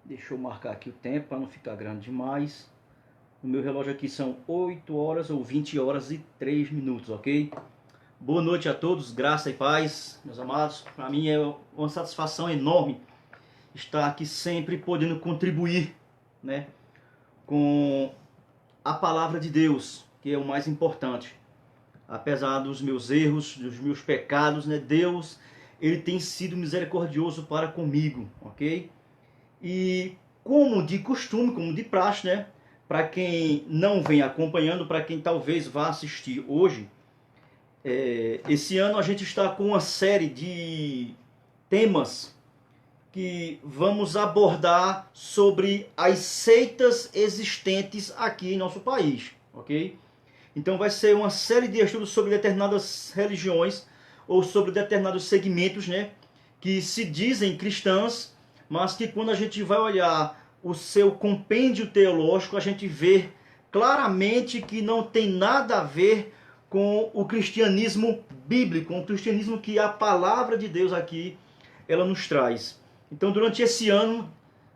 Deixa eu marcar aqui o tempo para não ficar grande demais. O meu relógio aqui são 8 horas ou 20 horas e 3 minutos, ok? Boa noite a todos, graça e paz, meus amados. Para mim é uma satisfação enorme estar aqui sempre podendo contribuir, né, com a palavra de Deus, que é o mais importante. Apesar dos meus erros, dos meus pecados, né, Deus, ele tem sido misericordioso para comigo, ok? E como de costume, como de praxe, né, para quem não vem acompanhando, para quem talvez vá assistir hoje, esse ano a gente está com uma série de temas que vamos abordar sobre as seitas existentes aqui em nosso país, ok? Então vai ser uma série de estudos sobre determinadas religiões ou sobre determinados segmentos, né, que se dizem cristãs, mas que quando a gente vai olhar o seu compêndio teológico, a gente vê claramente que não tem nada a ver com o cristianismo bíblico, com o cristianismo que a palavra de Deus aqui ela nos traz. Então, durante esse ano,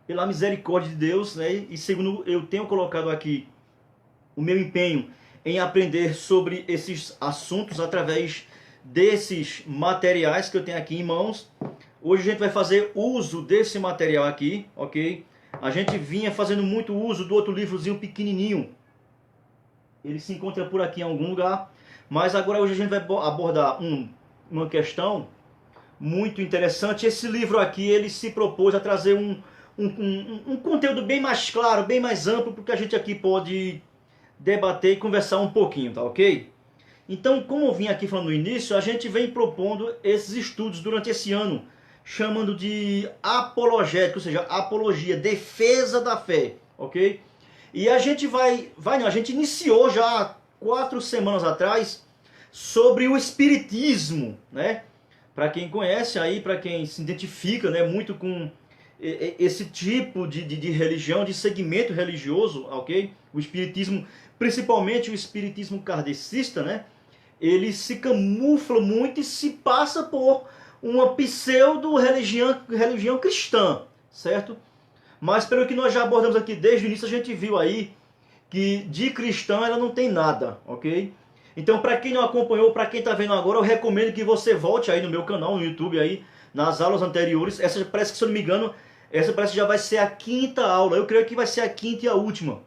pela misericórdia de Deus, né, e segundo eu tenho colocado aqui o meu empenho em aprender sobre esses assuntos através desses materiais que eu tenho aqui em mãos, hoje a gente vai fazer uso desse material aqui, ok? A gente vinha fazendo muito uso do outro livrozinho pequenininho. Ele se encontra por aqui em algum lugar. Mas agora hoje a gente vai abordar uma questão muito interessante. Esse livro aqui, ele se propôs a trazer um conteúdo bem mais claro, bem mais amplo, porque a gente aqui pode debater e conversar um pouquinho, tá ok? Então, como eu vim aqui falando no início, a gente vem propondo esses estudos durante esse ano, chamando de apologética, ou seja, apologia, defesa da fé, ok? E a gente a gente iniciou já 4 semanas atrás sobre o espiritismo, né? Para quem conhece aí, para quem se identifica, né, muito com esse tipo de religião, de segmento religioso, ok? O espiritismo, principalmente o espiritismo kardecista, né? Ele se camufla muito e se passa por uma pseudo-religião cristã, certo? Mas pelo que nós já abordamos aqui desde o início, a gente viu aí que de cristã ela não tem nada, ok? Então, para quem não acompanhou, para quem está vendo agora, eu recomendo que você volte aí no meu canal, no YouTube, aí, nas aulas anteriores. Essa parece que, se eu não me engano, essa parece que já vai ser a 5ª aula. Eu creio que vai ser a 5ª e a última,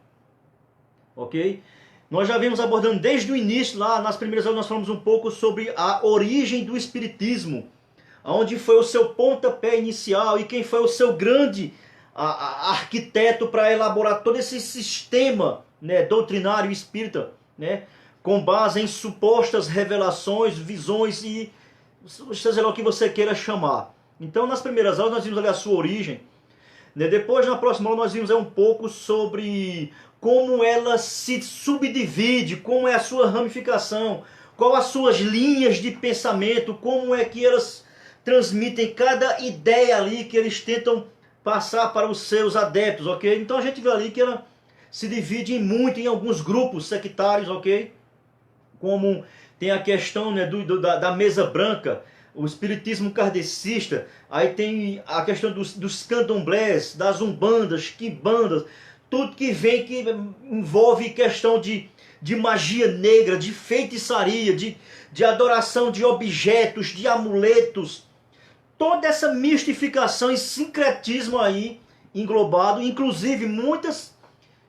ok? Nós já vimos abordando desde o início, lá nas primeiras aulas, nós falamos um pouco sobre a origem do espiritismo, onde foi o seu pontapé inicial e quem foi o seu grande arquiteto para elaborar todo esse sistema, né, doutrinário espírita, né, com base em supostas revelações, visões e seja lá o que você queira chamar. Então, nas primeiras aulas nós vimos ali a sua origem, né? Depois, na próxima aula, nós vimos um pouco sobre como ela se subdivide, como é a sua ramificação, qual as suas linhas de pensamento, como é que elas transmitem cada ideia ali que eles tentam passar para os seus adeptos, ok? Então a gente vê ali que ela se divide em alguns grupos sectários, ok? Como tem a questão, né, da mesa branca, o espiritismo kardecista, aí tem a questão dos candomblés, das umbandas, quimbandas, tudo que vem que envolve questão de magia negra, de feitiçaria, de adoração de objetos, de amuletos, toda essa mistificação e sincretismo aí englobado, inclusive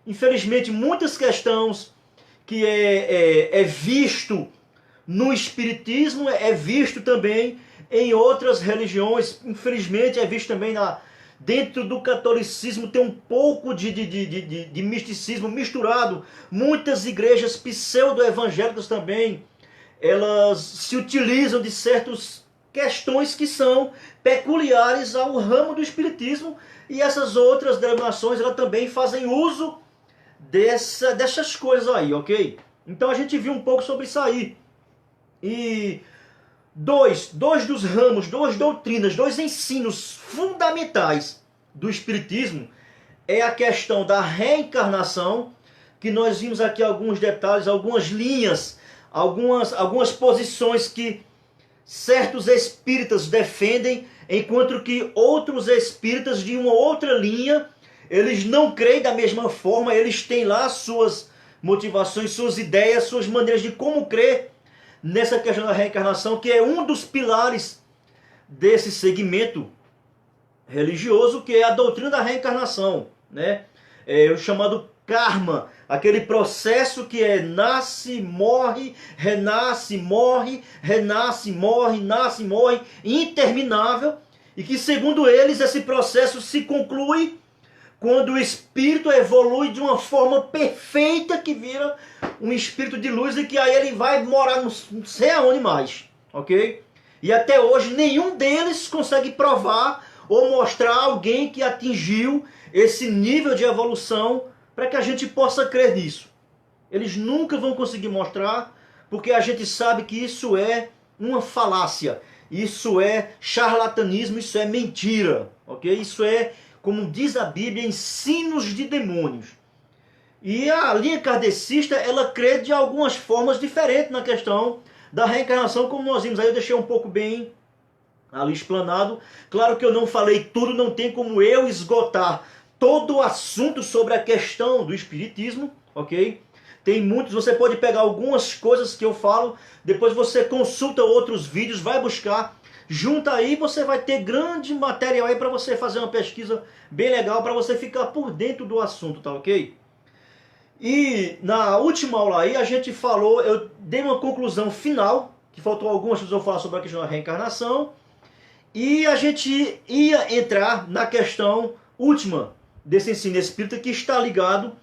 infelizmente muitas questões que é visto no espiritismo, é visto também em outras religiões, infelizmente é visto também dentro do catolicismo, tem um pouco de misticismo misturado. Muitas igrejas pseudo-evangélicas também, elas se utilizam de certas questões que são peculiares ao ramo do espiritismo, e essas outras denominações elas também fazem uso dessas coisas aí, ok? Então a gente viu um pouco sobre isso aí. E dois dos ramos, duas doutrinas, dois ensinos fundamentais do espiritismo é a questão da reencarnação, que nós vimos aqui alguns detalhes, algumas linhas, algumas posições que certos espíritas defendem, enquanto que outros espíritas de uma outra linha eles não creem da mesma forma, eles têm lá suas motivações, suas ideias, suas maneiras de como crer nessa questão da reencarnação, que é um dos pilares desse segmento religioso, que é a doutrina da reencarnação, né? É o chamado karma, aquele processo que é nasce, morre, renasce, morre, renasce, morre, nasce, morre, interminável, e que segundo eles esse processo se conclui quando o espírito evolui de uma forma perfeita, que vira um espírito de luz, e que aí ele vai morar não sei aonde mais, ok? E até hoje nenhum deles consegue provar ou mostrar alguém que atingiu esse nível de evolução para que a gente possa crer nisso. Eles nunca vão conseguir mostrar, porque a gente sabe que isso é uma falácia, isso é charlatanismo, isso é mentira, ok? Isso é, como diz a Bíblia, ensinos de demônios. E a linha kardecista, ela crê de algumas formas diferentes na questão da reencarnação, como nós vimos aí. Eu deixei um pouco bem ali explanado. Claro que eu não falei tudo, não tem como eu esgotar todo o assunto sobre a questão do espiritismo, ok? Tem muitos, você pode pegar algumas coisas que eu falo, depois você consulta outros vídeos, vai buscar, junta aí, você vai ter grande material aí para você fazer uma pesquisa bem legal, para você ficar por dentro do assunto, tá ok? E na última aula aí a gente falou, eu dei uma conclusão final, que faltou algumas coisas eu falar sobre a questão da reencarnação, e a gente ia entrar na questão última desse ensino espírita, que está ligado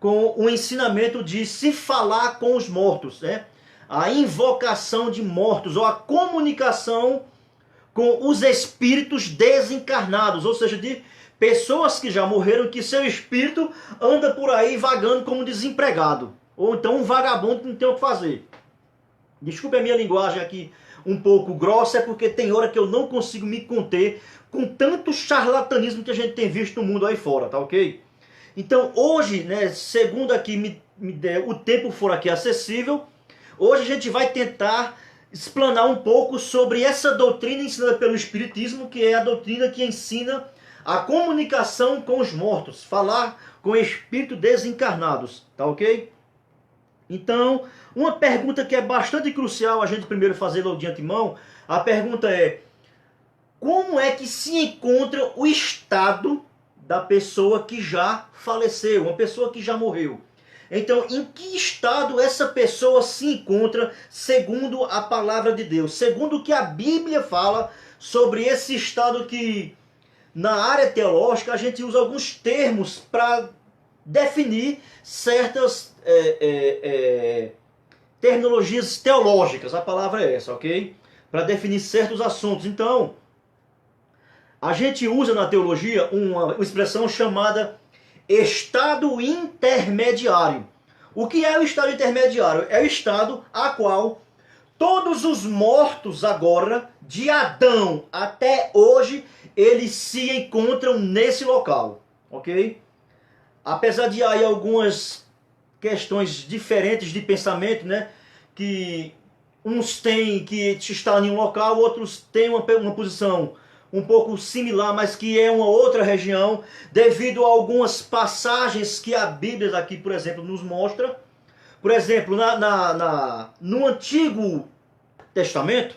com o ensinamento de se falar com os mortos, né? A invocação de mortos, ou a comunicação com os espíritos desencarnados, ou seja, de pessoas que já morreram, que seu espírito anda por aí vagando como desempregado, ou então um vagabundo que não tem o que fazer. Desculpe a minha linguagem aqui um pouco grossa, é porque tem hora que eu não consigo me conter com tanto charlatanismo que a gente tem visto no mundo aí fora, tá ok? Então hoje, né, segundo aqui o tempo for aqui acessível, hoje a gente vai tentar explanar um pouco sobre essa doutrina ensinada pelo Espiritismo, que é a doutrina que ensina a comunicação com os mortos, falar com espíritos desencarnados, tá ok? Então, uma pergunta que é bastante crucial a gente primeiro fazer logo de antemão, a pergunta é: como é que se encontra o estado da pessoa que já faleceu, uma pessoa que já morreu? Então, em que estado essa pessoa se encontra segundo a palavra de Deus? Segundo o que a Bíblia fala sobre esse estado, que na área teológica a gente usa alguns termos para definir certas terminologias teológicas, a palavra é essa, ok? Para definir certos assuntos. Então, a gente usa na teologia uma expressão chamada estado intermediário. O que é o estado intermediário? É o estado a qual todos os mortos agora, de Adão até hoje, eles se encontram nesse local, ok? Apesar de aí algumas questões diferentes de pensamento, né? Que uns têm que estar em um local, outros têm uma posição um pouco similar, mas que é uma outra região, devido a algumas passagens que a Bíblia aqui, por exemplo, nos mostra. Por exemplo, no Antigo Testamento,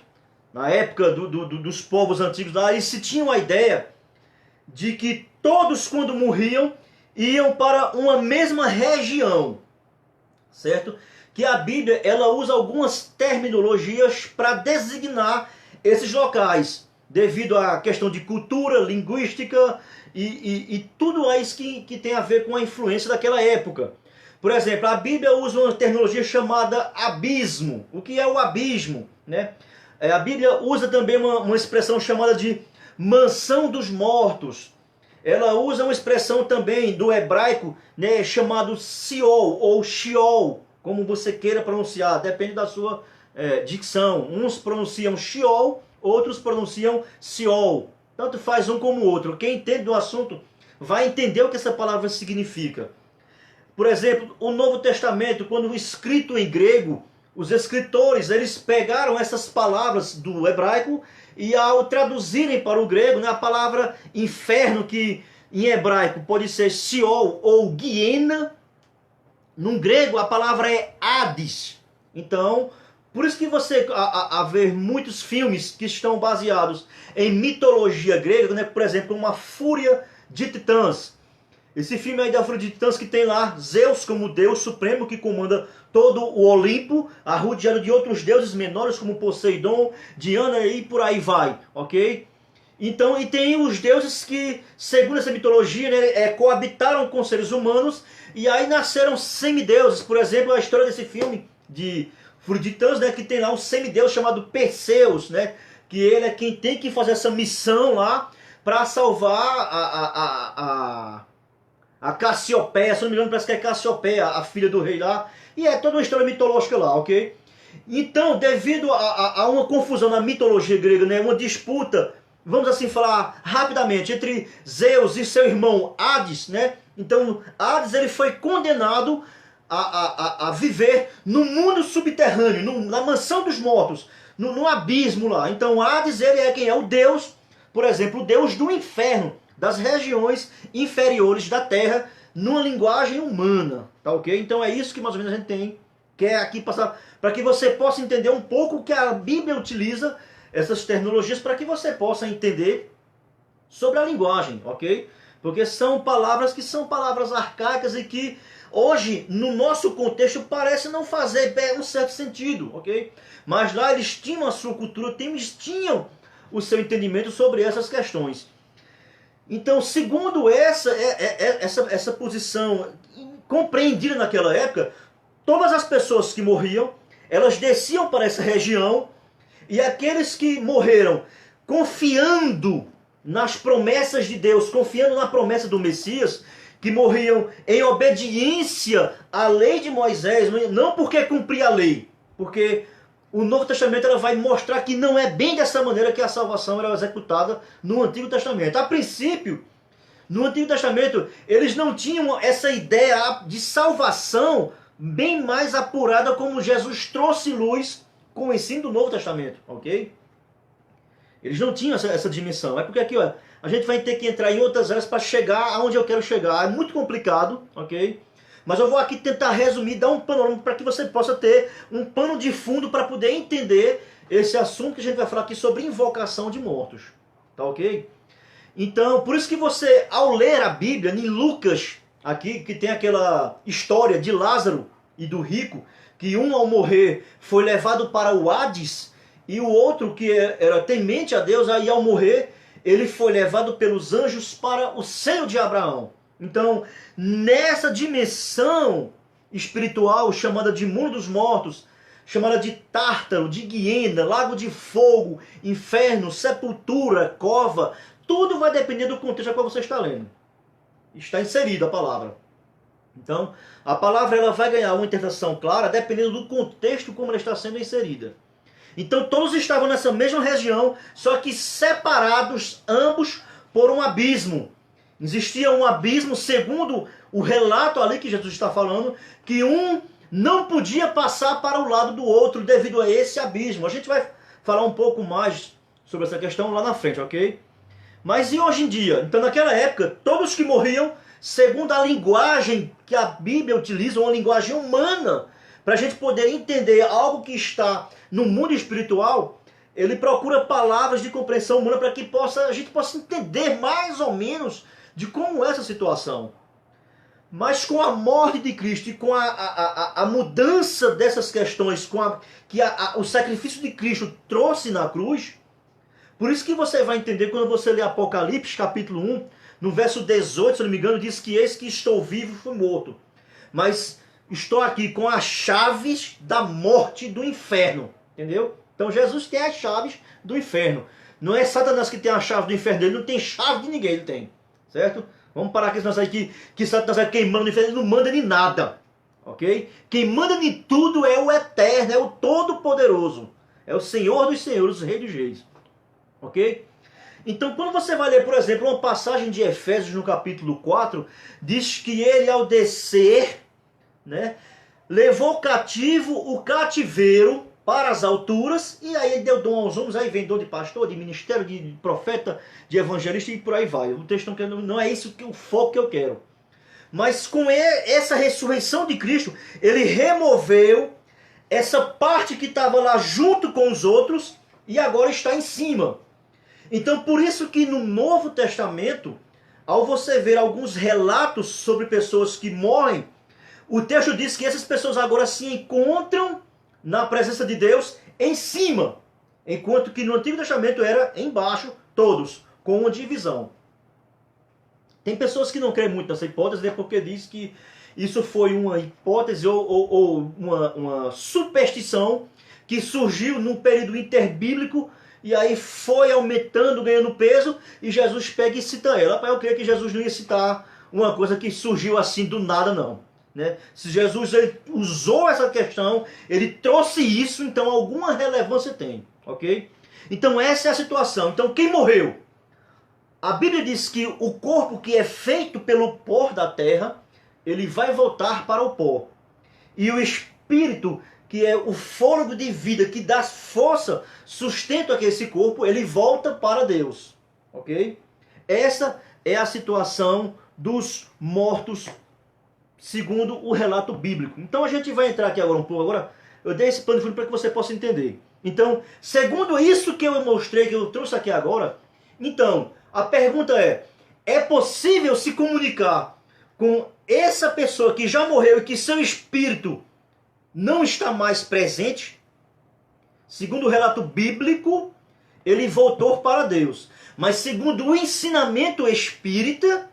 na época dos povos antigos lá, eles se tinham a ideia de que todos, quando morriam, iam para uma mesma região, certo? Que a Bíblia, ela usa algumas terminologias para designar esses locais, devido à questão de cultura, linguística e tudo isso que tem a ver com a influência daquela época. Por exemplo, a Bíblia usa uma terminologia chamada abismo. O que é o abismo, né? A Bíblia usa também uma expressão chamada de mansão dos mortos. Ela usa uma expressão também do hebraico, né, chamado Siol ou Sheol, como você queira pronunciar, depende da sua dicção. Uns pronunciam Sheol, outros pronunciam Siol. Tanto faz um como o outro. Quem entende do assunto vai entender o que essa palavra significa. Por exemplo, o Novo Testamento, quando escrito em grego, os escritores, eles pegaram essas palavras do hebraico e ao traduzirem para o grego, né, a palavra inferno, que em hebraico pode ser Sheol ou Guiena. No grego a palavra é Hades. Então, por isso que você ver muitos filmes que estão baseados em mitologia grega, né? Por exemplo, uma Fúria de Titãs. Esse filme aí da Fúria de Titãs que tem lá Zeus como Deus Supremo que comanda todo o Olimpo, arrodeado de outros deuses menores como Poseidon, Diana e por aí vai, ok? Então, e tem os deuses que, segundo essa mitologia, né, coabitaram com seres humanos e aí nasceram semideuses. Por exemplo, a história desse filme de Fúria de Titãs, né, que tem lá um semideus chamado Perseus, né, que ele é quem tem que fazer essa missão lá para salvar a Cassiopeia, se não me engano, parece que é Cassiopeia, a filha do rei lá, e é toda uma história mitológica lá, ok? Então, devido a uma confusão na mitologia grega, né, uma disputa, vamos assim falar rapidamente, entre Zeus e seu irmão Hades, né? Então, Hades ele foi condenado a viver no mundo subterrâneo, na mansão dos mortos, no abismo lá. Então, Hades ele é quem é o deus, por exemplo, o deus do inferno, das regiões inferiores da Terra, numa linguagem humana, tá ok? Então é isso que mais ou menos a gente tem, quer aqui passar, para que você possa entender um pouco o que a Bíblia utiliza, essas terminologias, para que você possa entender sobre a linguagem, ok? Porque são palavras que são palavras arcaicas e que hoje, no nosso contexto, parece não fazer um certo sentido, ok? Mas lá eles tinham a sua cultura, eles tinham o seu entendimento sobre essas questões. Então, segundo essa posição compreendida naquela época, todas as pessoas que morriam, elas desciam para essa região, e aqueles que morreram confiando nas promessas de Deus, confiando na promessa do Messias, que morriam em obediência à lei de Moisés, não porque cumpria a lei, porque o Novo Testamento ela vai mostrar que não é bem dessa maneira que a salvação era executada no Antigo Testamento. A princípio, no Antigo Testamento, eles não tinham essa ideia de salvação bem mais apurada como Jesus trouxe luz com o ensino do Novo Testamento, ok? Eles não tinham essa dimensão. É porque aqui, ó, a gente vai ter que entrar em outras áreas para chegar aonde eu quero chegar. É muito complicado, ok? Mas eu vou aqui tentar resumir, dar um panorama para que você possa ter um pano de fundo para poder entender esse assunto que a gente vai falar aqui sobre invocação de mortos. Tá ok? Então, por isso que você, ao ler a Bíblia, em Lucas, aqui, que tem aquela história de Lázaro e do rico, que um ao morrer foi levado para o Hades, e o outro que era temente a Deus, aí ao morrer, ele foi levado pelos anjos para o seio de Abraão. Então, nessa dimensão espiritual chamada de mundo dos mortos, chamada de Tártaro, de Guiena, lago de fogo, inferno, sepultura, cova, tudo vai depender do contexto a qual você está lendo. Está inserida a palavra. Então, a palavra ela vai ganhar uma interpretação clara dependendo do contexto como ela está sendo inserida. Então, todos estavam nessa mesma região, só que separados ambos por um abismo. Existia um abismo, segundo o relato ali que Jesus está falando, que um não podia passar para o lado do outro devido a esse abismo. A gente vai falar um pouco mais sobre essa questão lá na frente, ok? Mas e hoje em dia? Então, naquela época, todos que morriam, segundo a linguagem que a Bíblia utiliza, uma linguagem humana, para a gente poder entender algo que está no mundo espiritual, ele procura palavras de compreensão humana para que a gente possa entender mais ou menos de como é essa situação. Mas com a morte de Cristo e com a mudança dessas questões, que o sacrifício de Cristo trouxe na cruz, por isso que você vai entender quando você lê Apocalipse capítulo 1, no verso 18, se não me engano, diz que eis que estou vivo e fui morto. Mas estou aqui com as chaves da morte do inferno. Entendeu? Então Jesus tem as chaves do inferno. Não é Satanás que tem a chave do inferno, ele não tem chave de ninguém, ele tem. Certo? Vamos parar com isso que Satanás é quem manda no inferno, ele não manda em nada. Ok? Quem manda em tudo é o Eterno, é o Todo-Poderoso. É o Senhor dos Senhores, o Rei dos Reis. Ok? Então, quando você vai ler, por exemplo, uma passagem de Efésios no capítulo 4, diz que ele, ao descer, né, levou cativo o cativeiro, para as alturas, e aí ele deu dom aos homens, aí vem dom de pastor, de ministério, de profeta, de evangelista e por aí vai. O texto não é isso o foco que eu quero. Mas com essa ressurreição de Cristo, ele removeu essa parte que estava lá junto com os outros e agora está em cima. Então por isso que no Novo Testamento, ao você ver alguns relatos sobre pessoas que morrem, o texto diz que essas pessoas agora se encontram na presença de Deus em cima, enquanto que no Antigo Testamento era embaixo, todos, com uma divisão. Tem pessoas que não creem muito nessa hipótese, né, porque diz que isso foi uma hipótese ou uma superstição que surgiu num período interbíblico e aí foi aumentando, ganhando peso, e Jesus pega e cita ela. Eu creio que Jesus não ia citar uma coisa que surgiu assim do nada, não. Né? Se Jesus ele usou essa questão, ele trouxe isso, então alguma relevância tem. Ok? Então essa é a situação. Então quem morreu? A Bíblia diz que o corpo que é feito pelo pó da terra, ele vai voltar para o pó. E o espírito, que é o fôlego de vida, que dá força, sustento a esse corpo, ele volta para Deus. Ok? Essa é a situação dos mortos, segundo o relato bíblico. Então a gente vai entrar aqui agora um pouco. Agora eu dei esse plano de fundo para que você possa entender. Então, segundo isso que eu mostrei, que eu trouxe aqui agora, então, a pergunta é possível se comunicar com essa pessoa que já morreu e que seu espírito não está mais presente? Segundo o relato bíblico, ele voltou para Deus. Mas segundo o ensinamento espírita,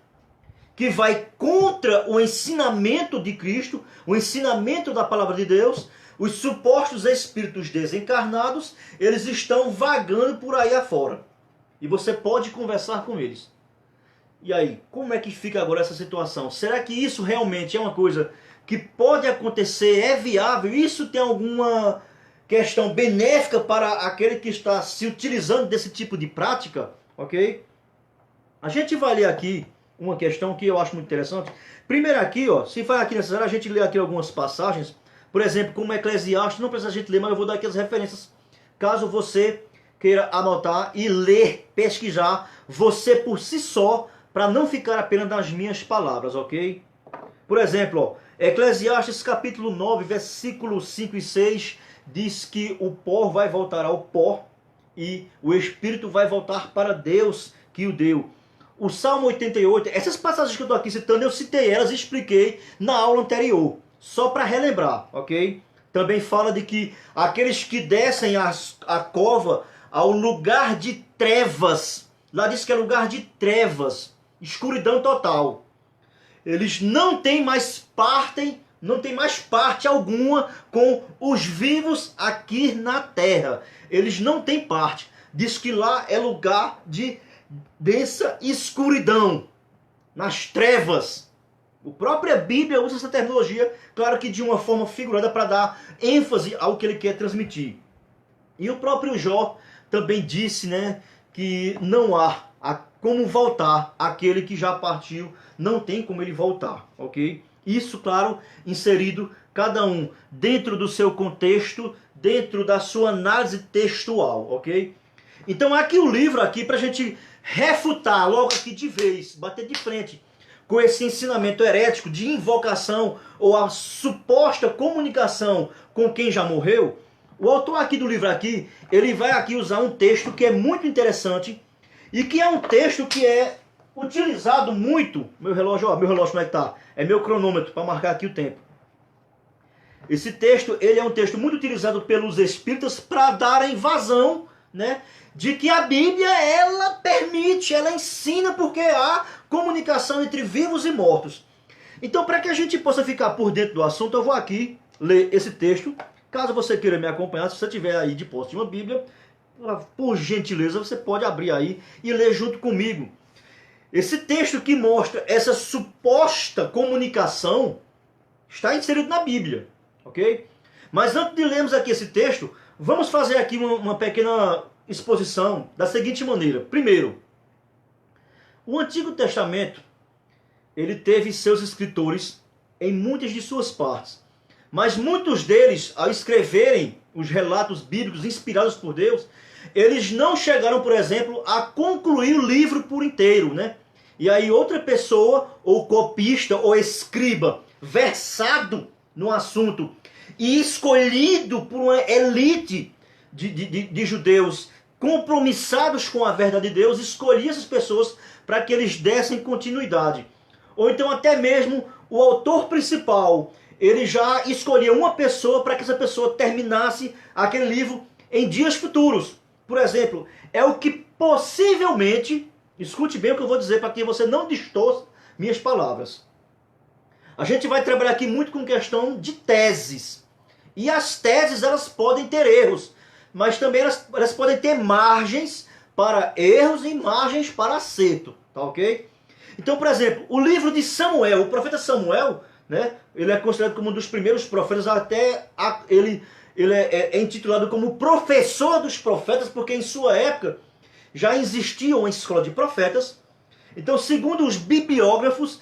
que vai contra o ensinamento de Cristo, o ensinamento da palavra de Deus, os supostos espíritos desencarnados, eles estão vagando por aí afora. E você pode conversar com eles. E aí, como é que fica agora essa situação? Será que isso realmente é uma coisa que pode acontecer, é viável? Isso tem alguma questão benéfica para aquele que está se utilizando desse tipo de prática? Ok? A gente vai ler aqui uma questão que eu acho muito interessante. Primeiro aqui, ó, se vai aqui nessa área, a gente lê aqui algumas passagens. Por exemplo, como Eclesiastes, não precisa a gente ler, mas eu vou dar aqui as referências, caso você queira anotar e ler, pesquisar, você por si só, para não ficar apenas nas minhas palavras, ok? Por exemplo, ó, Eclesiastes capítulo 9, versículos 5 e 6, diz que o pó vai voltar ao pó e o espírito vai voltar para Deus que o deu. O Salmo 88, essas passagens que eu estou aqui citando, eu citei elas e expliquei na aula anterior, só para relembrar, ok? Também fala de que aqueles que descem a cova ao lugar de trevas, lá diz que é lugar de trevas, escuridão total. Eles não têm mais parte alguma com os vivos aqui na terra. Eles não têm parte. Diz que lá é lugar de densa escuridão, nas trevas. A própria Bíblia usa essa terminologia, claro que de uma forma figurada para dar ênfase ao que ele quer transmitir. E o próprio Jó também disse, né, que não há como voltar aquele que já partiu, não tem como ele voltar, ok? Isso, claro, inserido cada um dentro do seu contexto, dentro da sua análise textual, ok? Então aqui o livro aqui para a gente refutar logo aqui de vez, bater de frente com esse ensinamento herético de invocação ou a suposta comunicação com quem já morreu. O autor aqui do livro aqui, ele vai aqui usar um texto que é muito interessante e que é um texto que é utilizado muito. Meu relógio como é que tá? É meu cronômetro para marcar aqui o tempo. Esse texto, ele é um texto muito utilizado pelos espíritas para darem vazão, né, de que a Bíblia, ela permite, ela ensina porque há comunicação entre vivos e mortos. Então, para que a gente possa ficar por dentro do assunto, eu vou aqui ler esse texto. Caso você queira me acompanhar, se você tiver aí de posse de uma Bíblia, por gentileza, você pode abrir aí e ler junto comigo. Esse texto que mostra essa suposta comunicação está inserido na Bíblia, ok? Mas antes de lermos aqui esse texto, vamos fazer aqui uma pequena exposição da seguinte maneira. Primeiro, o Antigo Testamento, ele teve seus escritores em muitas de suas partes. Mas muitos deles, ao escreverem os relatos bíblicos inspirados por Deus, eles não chegaram, por exemplo, a concluir o livro por inteiro, né? E aí outra pessoa, ou copista, ou escriba, versado no assunto e escolhido por uma elite de judeus compromissados com a verdade de Deus, escolhia essas pessoas para que eles dessem continuidade. Ou então até mesmo o autor principal, ele já escolhia uma pessoa para que essa pessoa terminasse aquele livro em dias futuros. Por exemplo, é o que possivelmente, escute bem o que eu vou dizer para que você não distorça minhas palavras. A gente vai trabalhar aqui muito com questão de teses. E as teses, elas podem ter erros, mas também elas podem ter margens para erros e margens para acerto, tá ok? Então, por exemplo, o livro de Samuel, o profeta Samuel, né, ele é considerado como um dos primeiros profetas, até ele é intitulado como professor dos profetas, porque em sua época já existia uma escola de profetas. Então, segundo os bibliógrafos,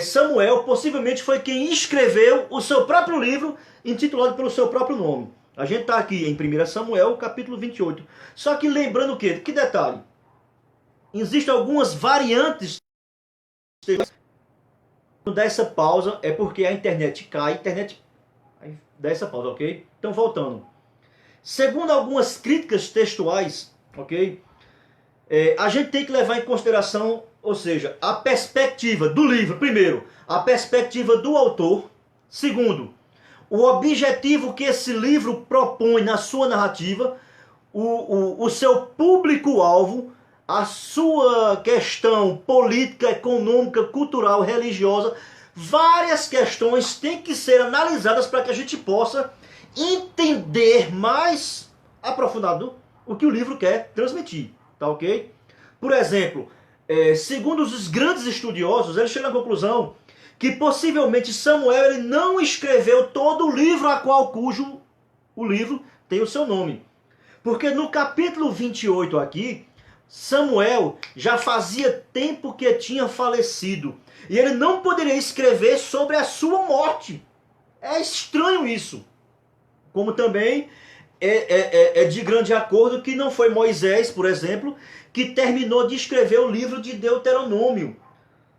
Samuel possivelmente foi quem escreveu o seu próprio livro, intitulado pelo seu próprio nome. A gente está aqui em 1 Samuel, capítulo 28. Só que lembrando o quê? Que detalhe? Existem algumas variantes. Quando dá essa pausa é porque a internet cai, aí dá essa pausa, ok? Então, voltando. Segundo algumas críticas textuais, ok? A gente tem que levar em consideração, ou seja, a perspectiva do livro, primeiro, a perspectiva do autor, segundo, o objetivo que esse livro propõe na sua narrativa, o seu público-alvo, a sua questão política, econômica, cultural, religiosa, várias questões têm que ser analisadas para que a gente possa entender mais aprofundado o que o livro quer transmitir, tá ok? Por exemplo, segundo os grandes estudiosos, eles chegam à conclusão que possivelmente Samuel ele não escreveu todo o livro cujo o livro tem o seu nome. Porque no capítulo 28 aqui, Samuel já fazia tempo que tinha falecido. E ele não poderia escrever sobre a sua morte. É estranho isso. Como também é de grande acordo que não foi Moisés, por exemplo, que terminou de escrever o livro de Deuteronômio.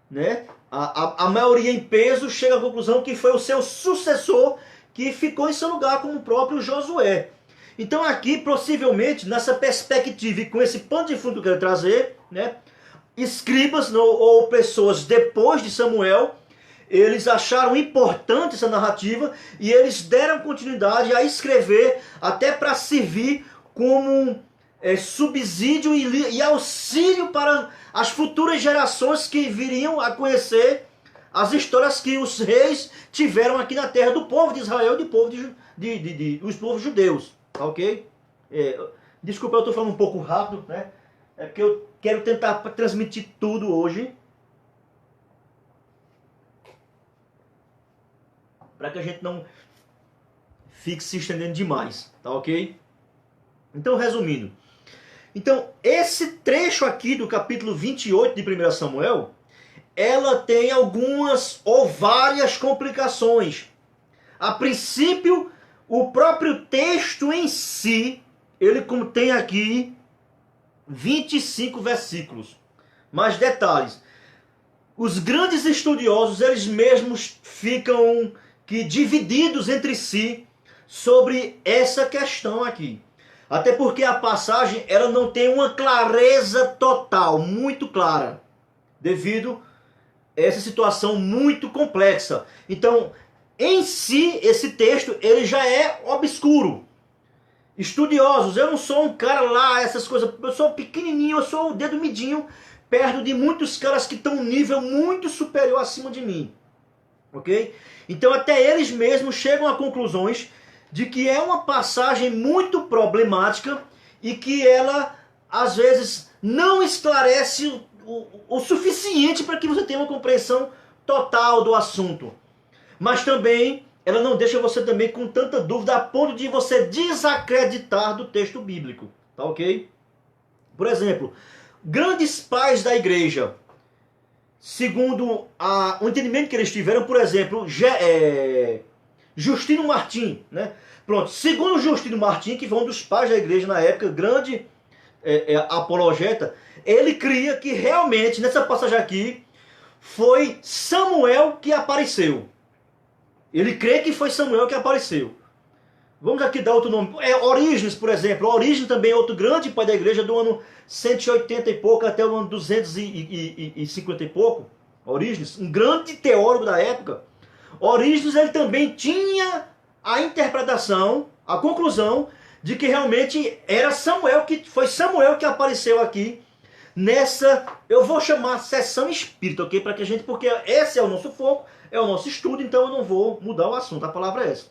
Né? A maioria em peso chega à conclusão que foi o seu sucessor que ficou em seu lugar, como o próprio Josué. Então aqui, possivelmente, nessa perspectiva e com esse pano de fundo que eu quero trazer, né, escribas ou pessoas depois de Samuel, eles acharam importante essa narrativa e eles deram continuidade a escrever até para servir como subsídio e auxílio para as futuras gerações que viriam a conhecer as histórias que os reis tiveram aqui na terra do povo de Israel e do povo dos povos judeus. Tá ok? Desculpa, eu estou falando um pouco rápido, né? É porque eu quero tentar transmitir tudo hoje. Para que a gente não fique se estendendo demais. Tá ok? Então, resumindo. Então, esse trecho aqui do capítulo 28 de 1 Samuel, ela tem algumas ou várias complicações. A princípio, o próprio texto em si, ele contém aqui 25 versículos. Mas detalhes, os grandes estudiosos, eles mesmos ficam divididos entre si sobre essa questão aqui. Até porque a passagem ela não tem uma clareza total, muito clara, devido a essa situação muito complexa. Então, em si, esse texto ele já é obscuro. Estudiosos, eu não sou um cara lá, essas coisas, eu sou pequenininho, eu sou o dedo midinho, perto de muitos caras que estão um nível muito superior acima de mim. Ok? Então até eles mesmos chegam a conclusões de que é uma passagem muito problemática e que ela, às vezes, não esclarece o suficiente para que você tenha uma compreensão total do assunto. Mas também, ela não deixa você também com tanta dúvida a ponto de você desacreditar do texto bíblico. Tá ok? Por exemplo, grandes pais da igreja, segundo o entendimento que eles tiveram, por exemplo, Justino Martim, né? Pronto, segundo Justino Martim, que foi um dos pais da igreja na época, grande apologeta, ele cria que realmente, nessa passagem aqui, foi Samuel que apareceu. Ele crê que foi Samuel que apareceu. Vamos aqui dar outro nome. Orígenes, por exemplo. Orígenes também é outro grande pai da igreja do ano 180 e pouco até o ano 250 e pouco. Orígenes, um grande teólogo da época. Orígenes, ele também tinha a interpretação, a conclusão de que realmente era Samuel, que foi Samuel que apareceu aqui nessa, eu vou chamar sessão espírita, ok? Para que a gente, porque esse é o nosso foco, é o nosso estudo, então eu não vou mudar o assunto, a palavra é essa.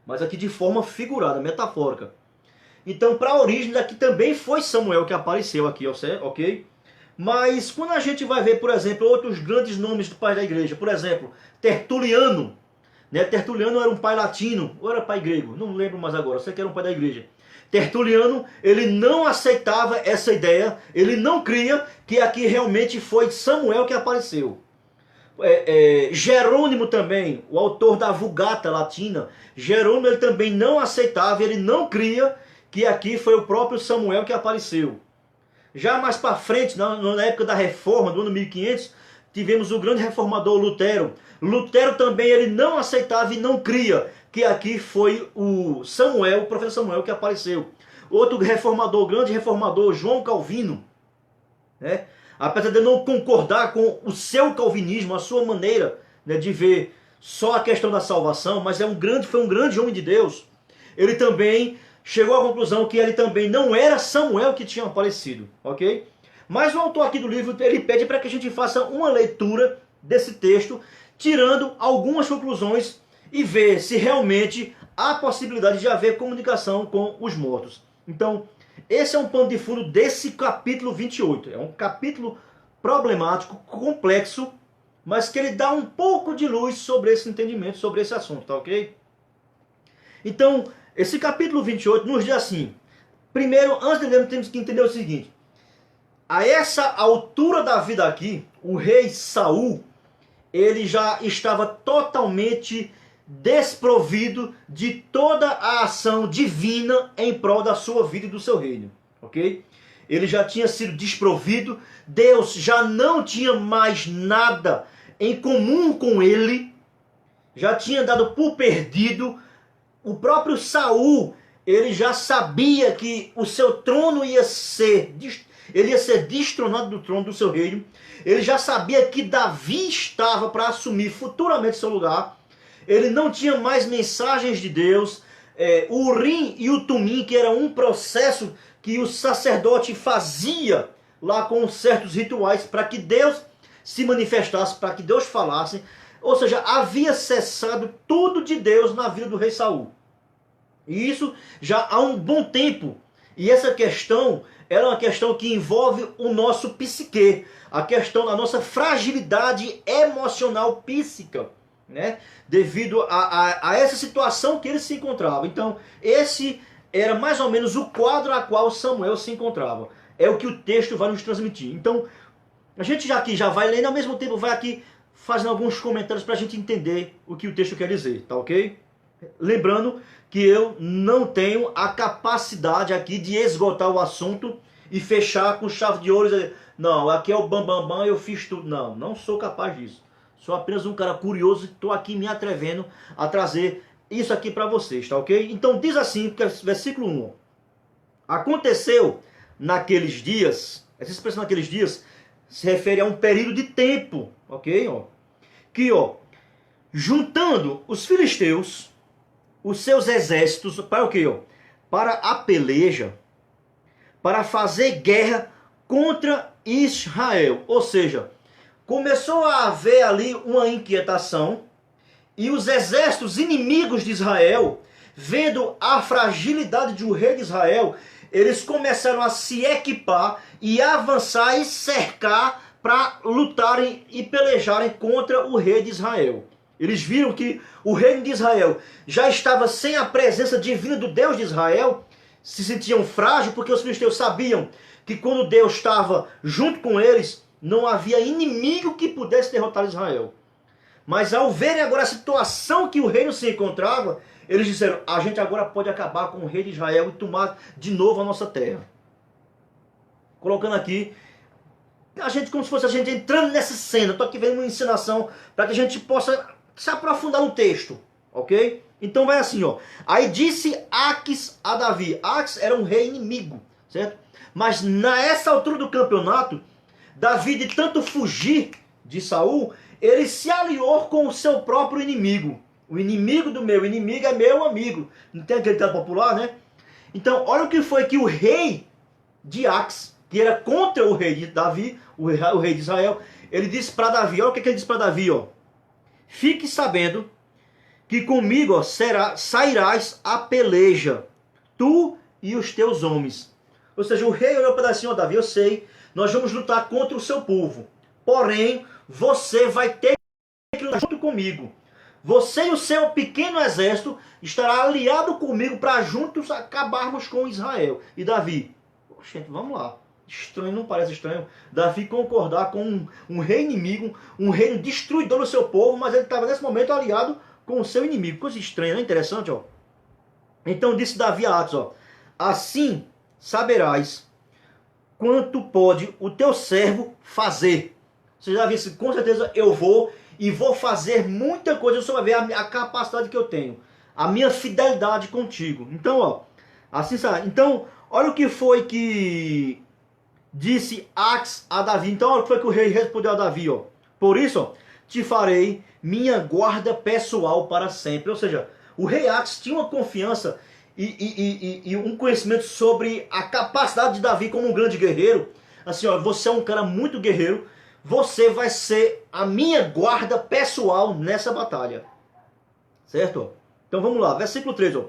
Mas aqui de forma figurada, metafórica. Então, para a origem daqui também foi Samuel que apareceu aqui, ok? Mas quando a gente vai ver, por exemplo, outros grandes nomes do pai da igreja, por exemplo, Tertuliano, né? Tertuliano era um pai latino, ou era pai grego, não lembro mais agora, sei que era um pai da igreja. Tertuliano, ele não aceitava essa ideia, ele não cria que aqui realmente foi Samuel que apareceu. Jerônimo também, o autor da Vulgata Latina, Jerônimo ele também não aceitava, ele não cria que aqui foi o próprio Samuel que apareceu. Já mais para frente, na época da Reforma, do ano 1500, tivemos o grande reformador Lutero. Lutero também ele não aceitava e não cria que aqui foi o Samuel, o professor Samuel que apareceu. Outro reformador, grande reformador, João Calvino, né? Apesar de não concordar com o seu calvinismo, a sua maneira, né, de ver só a questão da salvação, mas foi um grande homem de Deus. Ele também chegou à conclusão que ele também não era Samuel que tinha aparecido, ok? Mas o autor aqui do livro, ele pede para que a gente faça uma leitura desse texto, tirando algumas conclusões e ver se realmente há possibilidade de haver comunicação com os mortos. Então, esse é um pano de fundo desse capítulo 28. É um capítulo problemático, complexo, mas que ele dá um pouco de luz sobre esse entendimento, sobre esse assunto, tá ok? Então, esse capítulo 28 nos diz assim, primeiro, antes de lermos, temos que entender o seguinte, a essa altura da vida aqui, o rei Saul, ele já estava totalmente desprovido de toda a ação divina em prol da sua vida e do seu reino, ok? Ele já tinha sido desprovido, Deus já não tinha mais nada em comum com ele, já tinha dado por perdido. O próprio Saul, ele já sabia que o seu trono ia ser destronado do trono do seu reino. Ele já sabia que Davi estava para assumir futuramente seu lugar. Ele não tinha mais mensagens de Deus. O Urim e o Tumim, que era um processo que o sacerdote fazia lá com certos rituais para que Deus se manifestasse, para que Deus falasse. Ou seja, havia cessado tudo de Deus na vida do rei Saul. E isso já há um bom tempo. E essa questão, ela é uma questão que envolve o nosso psique, a questão da nossa fragilidade emocional psíquica, né? Devido a essa situação que ele se encontrava. Então, esse era mais ou menos o quadro a qual Samuel se encontrava. É o que o texto vai nos transmitir. Então, a gente já vai lendo, ao mesmo tempo vai aqui fazendo alguns comentários para a gente entender o que o texto quer dizer, tá ok? Lembrando que eu não tenho a capacidade aqui de esgotar o assunto e fechar com chave de ouro. Não, aqui é o bam, eu fiz tudo. Não, não sou capaz disso. Sou apenas um cara curioso e estou aqui me atrevendo a trazer isso aqui para vocês, tá ok? Então diz assim, versículo 1. Aconteceu naqueles dias, essa expressão naqueles dias se refere a um período de tempo, ok? Que, juntando os filisteus, os seus exércitos, para o quê? Para a peleja, para fazer guerra contra Israel. Ou seja, começou a haver ali uma inquietação e os exércitos inimigos de Israel, vendo a fragilidade de um rei de Israel, eles começaram a se equipar e avançar e cercar para lutarem e pelejarem contra o rei de Israel. Eles viram que o reino de Israel já estava sem a presença divina do Deus de Israel, se sentiam frágeis porque os filisteus sabiam que quando Deus estava junto com eles, não havia inimigo que pudesse derrotar Israel. Mas ao verem agora a situação que o reino se encontrava, eles disseram, a gente agora pode acabar com o rei de Israel e tomar de novo a nossa terra. Colocando aqui, a gente como se fosse a gente entrando nessa cena. Estou aqui vendo uma encenação para que a gente possa se aprofundar no texto, ok? Então vai assim, ó. Aí disse Aques a Davi. Aques era um rei inimigo, certo? Mas nessa altura do campeonato, Davi, de tanto fugir de Saul, ele se aliou com o seu próprio inimigo. O inimigo do meu inimigo é meu amigo. Não tem aquele ditado popular, né? Então, olha o que foi que o rei de Aques, que era contra o rei de Davi, o rei de Israel, ele disse para Davi, olha o que ele disse para Davi, ó. Fique sabendo que comigo, ó, sairás a peleja, tu e os teus homens. Ou seja, o rei olhou para assim, ó, Davi, eu sei, nós vamos lutar contra o seu povo. Porém, você vai ter que lutar junto comigo. Você e o seu pequeno exército estará aliado comigo para juntos acabarmos com Israel. E Davi, gente, vamos lá. Estranho, não parece estranho? Davi concordar com um rei inimigo, um reino destruidor do seu povo, mas ele estava nesse momento aliado com o seu inimigo. Coisa estranha, não é interessante, ó? Então disse Davi a Atos, ó, assim saberás quanto pode o teu servo fazer. Você já disse, com certeza eu vou fazer muita coisa, você vai ver a capacidade que eu tenho, a minha fidelidade contigo. Então, ó, assim sabe. Então, olha o que foi que disse Aques a Davi. Então, olha o que foi que o rei respondeu a Davi, ó. Por isso, ó, te farei minha guarda pessoal para sempre. Ou seja, o rei Aques tinha uma confiança e um conhecimento sobre a capacidade de Davi como um grande guerreiro. Assim, ó, você é um cara muito guerreiro, você vai ser a minha guarda pessoal nessa batalha. Certo? Então vamos lá, versículo 3. Ó.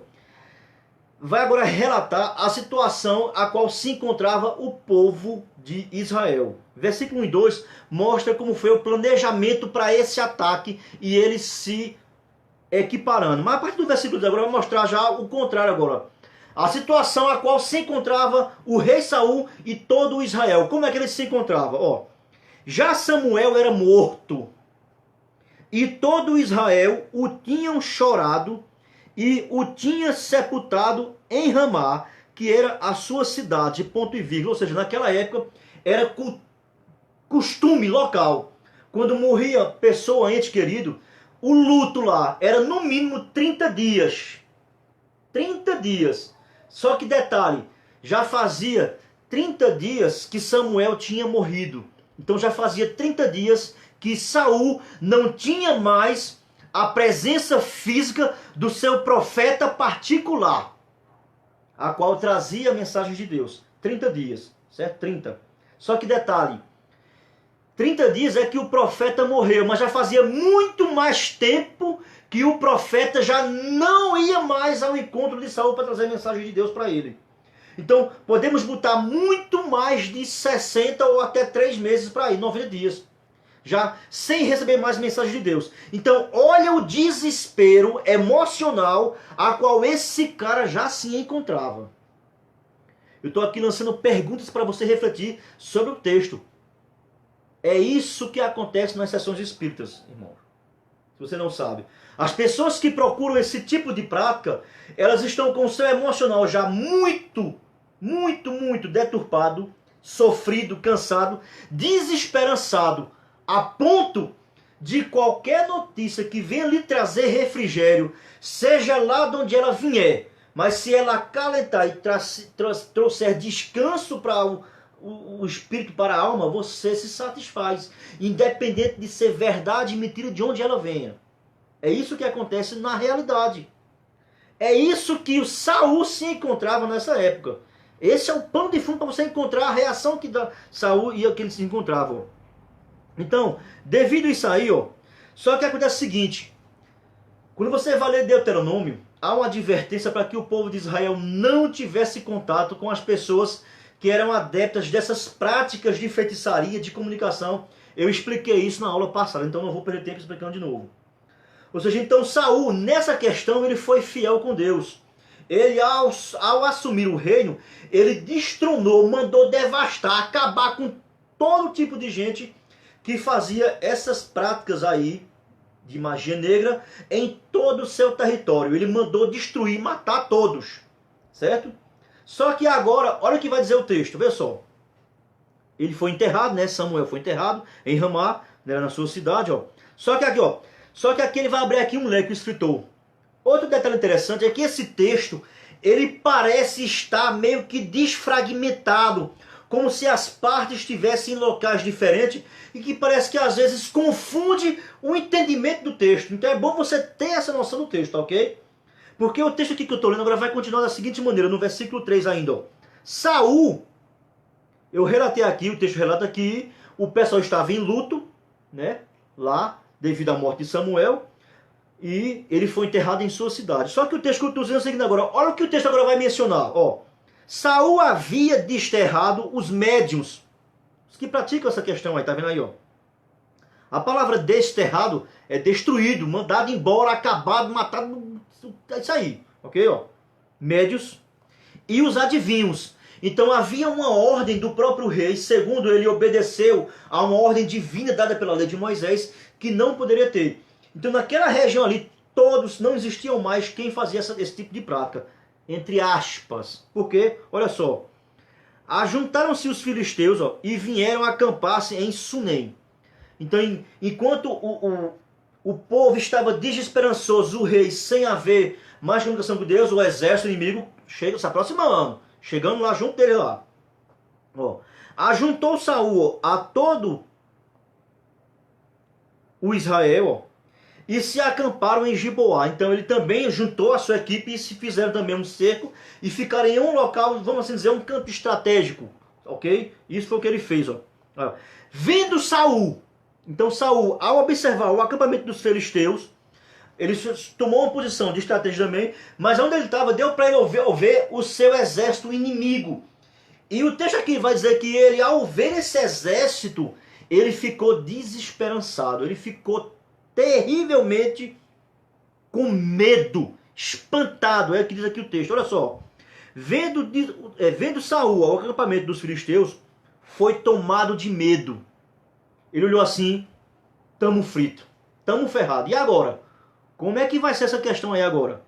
Vai agora relatar a situação a qual se encontrava o povo de Israel. Versículo 1 e 2 mostra como foi o planejamento para esse ataque e eles se equiparando. Mas a partir do versículo 2 agora vai mostrar já o contrário agora. A situação a qual se encontrava o rei Saul e todo o Israel. Como é que eles se encontravam? Ó, já Samuel era morto e todo Israel o tinham chorado e o tinha sepultado em Ramá, que era a sua cidade, ponto e vírgula. Ou seja, naquela época era costume local. Quando morria pessoa, ente querido, o luto lá era no mínimo 30 dias. 30 dias. Só que detalhe, já fazia 30 dias que Samuel tinha morrido. Então já fazia 30 dias que Saul não tinha mais a presença física do seu profeta particular, a qual trazia a mensagem de Deus. 30 dias, certo? 30. Só que detalhe, 30 dias é que o profeta morreu, mas já fazia muito mais tempo que o profeta já não ia mais ao encontro de Saul para trazer a mensagem de Deus para ele. Então, podemos botar muito mais de 60 ou até 3 meses para ir, 90 dias. Já sem receber mais mensagem de Deus. Então, olha o desespero emocional a qual esse cara já se encontrava. Eu estou aqui lançando perguntas para você refletir sobre o texto. É isso que acontece nas sessões espíritas, irmão. Se você não sabe. As pessoas que procuram esse tipo de prática, elas estão com o seu emocional já muito deturpado, sofrido, cansado, desesperançado, a ponto de qualquer notícia que venha lhe trazer refrigério, seja lá de onde ela vier, mas se ela acalentar e trouxer descanso para o espírito, para a alma, você se satisfaz, independente de ser verdade e mentira de onde ela venha. É isso que acontece na realidade. É isso que o Saul se encontrava nessa época. Esse é o pano de fundo para você encontrar a reação que Saul e que eles se encontravam. Então, devido a isso aí, ó, só que acontece o seguinte: quando você vai ler Deuteronômio, há uma advertência para que o povo de Israel não tivesse contato com as pessoas que eram adeptas dessas práticas de feitiçaria, de comunicação. Eu expliquei isso na aula passada, então não vou perder tempo explicando de novo. Ou seja, então Saul, nessa questão, ele foi fiel com Deus. Ele, ao assumir o reino, ele destronou, mandou devastar, acabar com todo tipo de gente que fazia essas práticas aí de magia negra em todo o seu território. Ele mandou destruir, matar todos, certo? Só que agora, olha o que vai dizer o texto, vê só. Ele foi enterrado, né? Samuel foi enterrado em Ramá, né, na sua cidade, ó. Só que aqui, ó. Só que aqui ele vai abrir aqui um leque, o escritor. Outro detalhe interessante é que esse texto, ele parece estar meio que desfragmentado, como se as partes estivessem em locais diferentes e que parece que às vezes confunde o entendimento do texto. Então é bom você ter essa noção do texto, ok? Porque o texto aqui que eu estou lendo agora vai continuar da seguinte maneira, no versículo 3 ainda, ó. Saul, eu relatei aqui, o texto relata que o pessoal estava em luto, né, lá, devido à morte de Samuel, e ele foi enterrado em sua cidade. Só que o texto que eu estou dizendo é o seguinte agora, olha o que o texto agora vai mencionar, ó. Saul havia desterrado os médiuns, os que praticam essa questão aí, tá vendo aí, ó. A palavra desterrado é destruído, mandado embora, acabado, matado, é isso aí, ok, ó. Médios e os adivinhos. Então havia uma ordem do próprio rei, segundo ele obedeceu a uma ordem divina dada pela lei de Moisés, que não poderia ter. Então naquela região ali, todos, não existiam mais quem fazia esse tipo de prática. Entre aspas. Porque, olha só, ajuntaram-se os filisteus, ó, e vieram acampar-se em Sunem. Então, enquanto o povo estava desesperançoso, o rei, sem haver mais comunicação com Deus, o exército inimigo chega se aproximando, chegando lá junto dele lá. Ó, ajuntou Saul a todo o Israel, ó, e se acamparam em Giboá. Então ele também juntou a sua equipe e se fizeram também um cerco e ficaram em um local, vamos assim dizer, um campo estratégico, ok? Isso foi o que ele fez, ó. Vendo Saul, então Saul, ao observar o acampamento dos filisteus, ele tomou uma posição de estratégia também, mas onde ele estava, deu para ele ver o seu exército inimigo. E o texto aqui vai dizer que ele, ao ver esse exército, ele ficou desesperançado, ele ficou terrivelmente com medo, espantado, é o que diz aqui o texto. Olha só, vendo Saul ao acampamento dos filisteus, foi tomado de medo. Ele olhou assim, tamo frito, tamo ferrado. E agora? Como é que vai ser essa questão aí agora?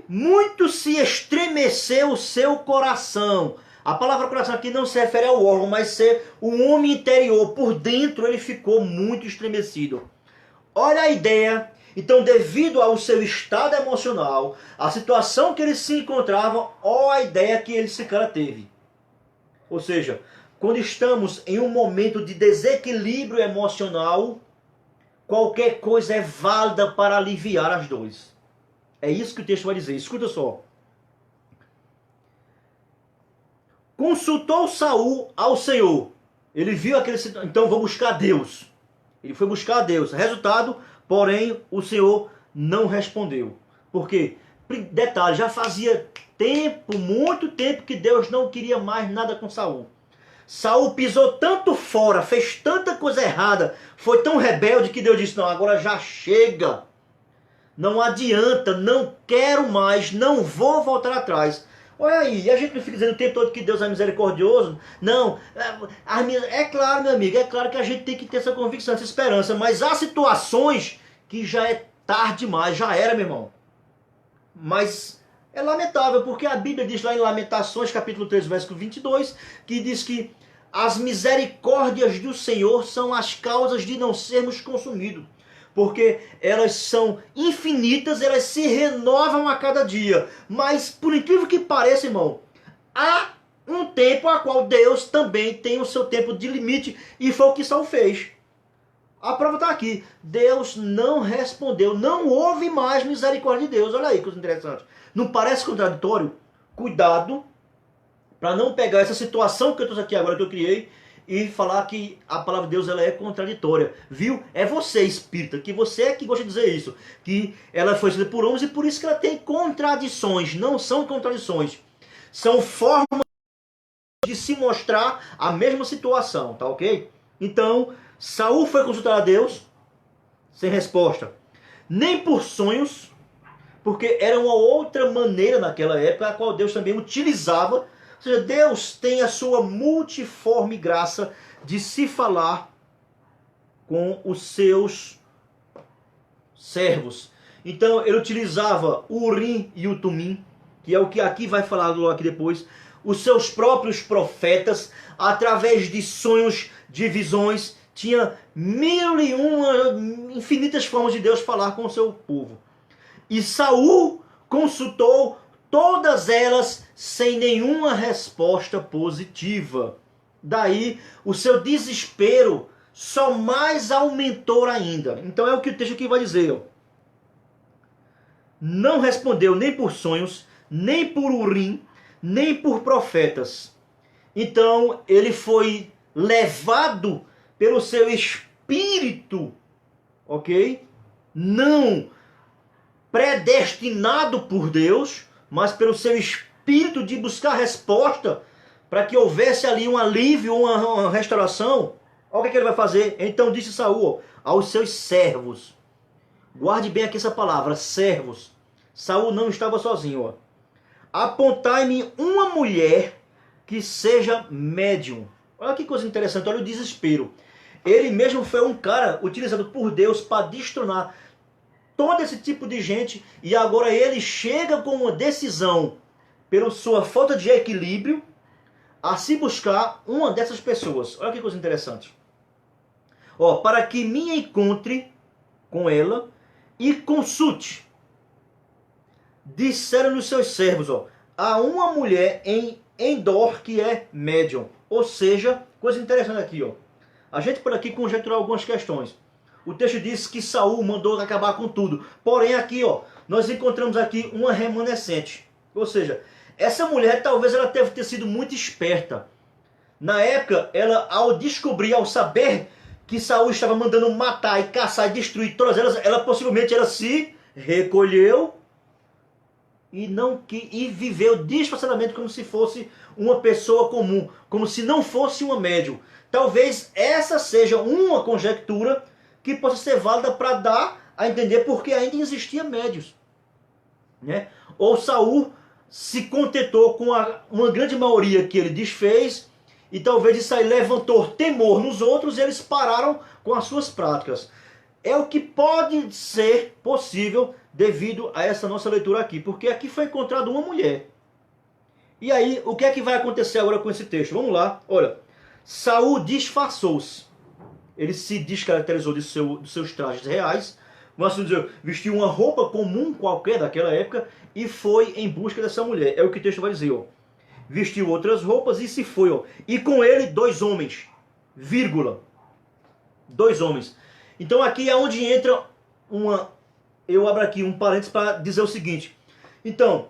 Muito se estremeceu o seu coração. A palavra coração aqui não se refere ao órgão, mas ser o homem interior. Por dentro ele ficou muito estremecido. Olha a ideia. Então, devido ao seu estado emocional, a situação que ele se encontrava, olha a ideia que esse cara teve. Ou seja, quando estamos em um momento de desequilíbrio emocional, qualquer coisa é válida para aliviar as dores. É isso que o texto vai dizer. Escuta só. Consultou Saul ao Senhor. Ele viu aquele... Então vou buscar Deus. Ele foi buscar Deus. Resultado, porém, o Senhor não respondeu. Por quê? Detalhe, já fazia tempo, muito tempo, que Deus não queria mais nada com Saul. Saul pisou tanto fora, fez tanta coisa errada, foi tão rebelde que Deus disse, não, agora já chega. Não adianta, não quero mais, não vou voltar atrás. Olha aí, a gente não fica dizendo o tempo todo que Deus é misericordioso. Não, é claro, meu amigo, é claro que a gente tem que ter essa convicção, essa esperança. Mas há situações que já é tarde demais, já era, meu irmão. Mas é lamentável, porque a Bíblia diz lá em Lamentações, capítulo 3, versículo 22, que diz que as misericórdias do Senhor são as causas de não sermos consumidos. Porque elas são infinitas, elas se renovam a cada dia. Mas, por incrível que pareça, irmão, há um tempo a qual Deus também tem o seu tempo de limite, e foi o que Saul fez. A prova está aqui. Deus não respondeu, não houve mais misericórdia de Deus. Olha aí que coisa interessante. Não parece contraditório? Cuidado para não pegar essa situação que eu trouxe aqui agora, que eu criei, e falar que a palavra de Deus ela é contraditória. Viu? É você, espírita, que você é que gosta de dizer isso. Que ela foi escrita por homens e por isso que ela tem contradições. Não são contradições. São formas de se mostrar a mesma situação, tá ok? Então, Saul foi consultar a Deus sem resposta. Nem por sonhos, porque era uma outra maneira naquela época a qual Deus também utilizava. Ou seja, Deus tem a sua multiforme graça de se falar com os seus servos. Então ele utilizava o Urim e o Tumim, que é o que aqui vai falar logo aqui depois, os seus próprios profetas, através de sonhos, de visões, tinha mil e uma infinitas formas de Deus falar com o seu povo. E Saul consultou todas elas sem nenhuma resposta positiva. Daí o seu desespero só mais aumentou ainda. Então é o que o texto aqui vai dizer. Ó. Não respondeu nem por sonhos, nem por Urim, nem por profetas. Então ele foi levado pelo seu espírito, ok? Não predestinado por Deus, mas pelo seu espírito de buscar resposta para que houvesse ali um alívio, uma restauração. Olha o que ele vai fazer. Então disse Saul aos seus servos. Guarde bem aqui essa palavra, servos. Saul não estava sozinho. Ó. Apontai-me uma mulher que seja médium. Olha que coisa interessante, olha o desespero. Ele mesmo foi um cara utilizado por Deus para destronar todo esse tipo de gente. E agora ele chega com uma decisão, pela sua falta de equilíbrio, a se buscar uma dessas pessoas. Olha que coisa interessante. Ó, para que me encontre com ela e consulte. Disseram os seus servos, ó, há uma mulher em Endor que é médium. Ou seja, coisa interessante aqui, ó. A gente por aqui conjecturar algumas questões. O texto diz que Saul mandou acabar com tudo. Porém aqui, ó, nós encontramos aqui uma remanescente. Ou seja, essa mulher talvez ela deve ter sido muito esperta. Na época, ela ao descobrir, ao saber que Saul estava mandando matar e caçar e destruir todas elas, ela possivelmente ela se recolheu e viveu disfarçadamente como se fosse uma pessoa comum, como se não fosse uma médium. Talvez essa seja uma conjectura que possa ser válida para dar a entender porque ainda existia médios. Né? Ou Saul se contentou com uma grande maioria que ele desfez, e talvez isso aí levantou temor nos outros e eles pararam com as suas práticas. É o que pode ser possível devido a essa nossa leitura aqui, porque aqui foi encontrada uma mulher. E aí, o que é que vai acontecer agora com esse texto? Vamos lá, olha. Saul disfarçou-se. Ele se descaracterizou dos seus trajes reais, vamos assim dizer, vestiu uma roupa comum qualquer daquela época e foi em busca dessa mulher. É o que o texto vai dizer, ó. Vestiu outras roupas e se foi, ó. E com ele 2 homens, vírgula. 2 homens. Então aqui é onde entra uma... Eu abro aqui um parênteses para dizer o seguinte. Então,